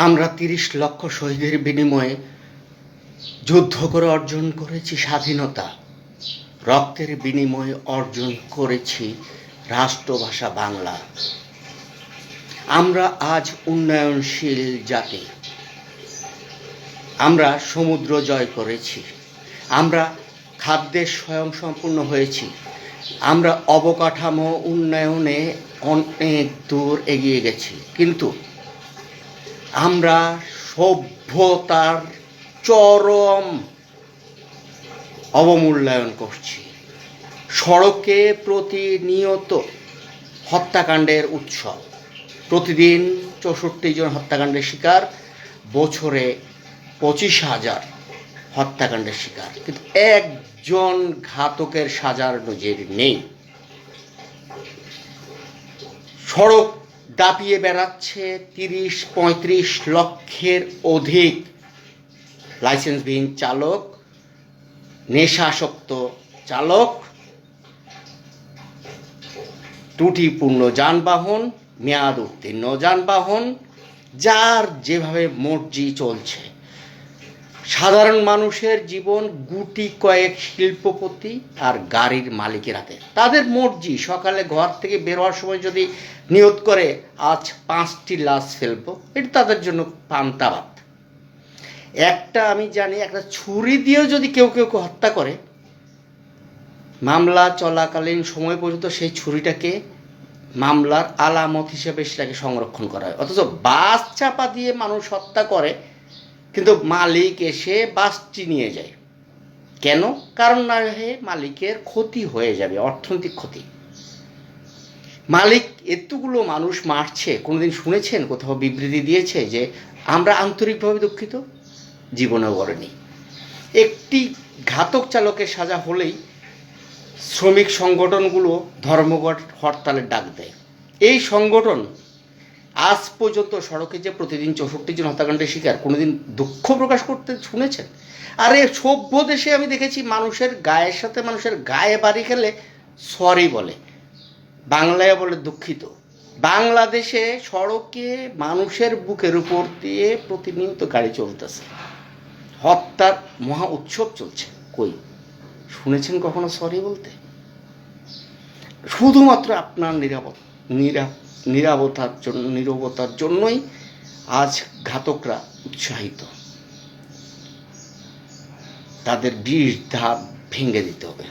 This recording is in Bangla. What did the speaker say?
আমরা ৩০ লক্ষ শহীদের বিনিময়ে যুদ্ধ করে অর্জন করেছি স্বাধীনতা, রক্তের বিনিময়ে অর্জন করেছি রাষ্ট্রভাষা বাংলা। আমরা আজ উন্নয়নশীল জাতি। আমরা সমুদ্র জয় করেছি, আমরা খাদ্যে স্বয়ংসম্পূর্ণ হয়েছি, আমরা অবকাঠামো উন্নয়নে অনেক দূর এগিয়ে গেছি। কিন্তু আমরা সভ্যতার চরম অবমূল্যায়ন করছি। সড়কে প্রতিনিয়ত হত্যাকাণ্ডের উৎসব, প্রতিদিন ৬৪ জন হত্যাকাণ্ডের শিকার, বছরে ২৫,০০০ হত্যাকাণ্ডের শিকার, কিন্তু একজন ঘাতকের সাজার নজির নেই। সড়ক দাপিয়ে বেড়াচ্ছে ৩০-৩৫ লক্ষের অধিক লাইসেন্সবিহীন চালক, নেশাসক্ত চালক, ত্রুটিপূর্ণ যানবাহন, মেয়াদ উত্তীর্ণ যানবাহন, যার যেভাবে মর্জি চলছে। সাধারণ মানুষের জীবন গুটি কয়েক শিল্পপতি আর গাড়ির মালিকের হাতে। তাদের মর্জি, সকালে ঘর থেকে বের হওয়ার সময় যদি নিয়ত করে আজ 5টি লাশ ফেলবো, এটা তাদের জন্য পান্তাভাত। একটা আমি জানি, একটা ছুরি দিয়েও যদি কেউ হত্যা করে, মামলা চলাকালীন সময় পর্যন্ত সেই ছুরিটাকে মামলার আলামত হিসেবে সেটাকে সংরক্ষণ করা হয়। অথচ বাস চাপা দিয়ে মানুষ হত্যা করে, কিন্তু মালিক এসে বাসটি নিয়ে যায়। কেন? কারণ না হয়ে মালিকের ক্ষতি হয়ে যাবে, অর্থনৈতিক ক্ষতি। মালিক এতগুলো মানুষ মারছে, কোনোদিন শুনেছেন কোথাও বিবৃতি দিয়েছে যে আমরা আন্তরিকভাবে দুঃখিত? জীবনেও বলেনি। একটি ঘাতক চালকের সাজা হলেই শ্রমিক সংগঠনগুলো ধর্মঘট হরতালের ডাক দেয়। এই সংগঠন আজ পর্যন্ত সড়কে যে প্রতিদিন ৬৪ জন হত্যাকাণ্ডের শিকার, কোনোদিন দুঃখ প্রকাশ করতে শুনেছেন? আরে সভ্য দেশে আমি দেখেছি মানুষের গায়ের সাথে মানুষের গায়ে বাড়ি খেলে সরি বলে, বাংলায় বলে দুঃখিত। বাংলাদেশে সড়কে মানুষের বুকের উপর দিয়ে প্রতিনিয়ত গাড়ি চলতেছে, হত্যার মহা উৎসব চলছে। কই শুনেছেন কখনো সরি বলতে? শুধুমাত্র আপনার নীরবতার জন্যই আজ ঘাতকরা উৎসাহিত। তাদের বিষ ধাপ ভেঙে দিতে হবে।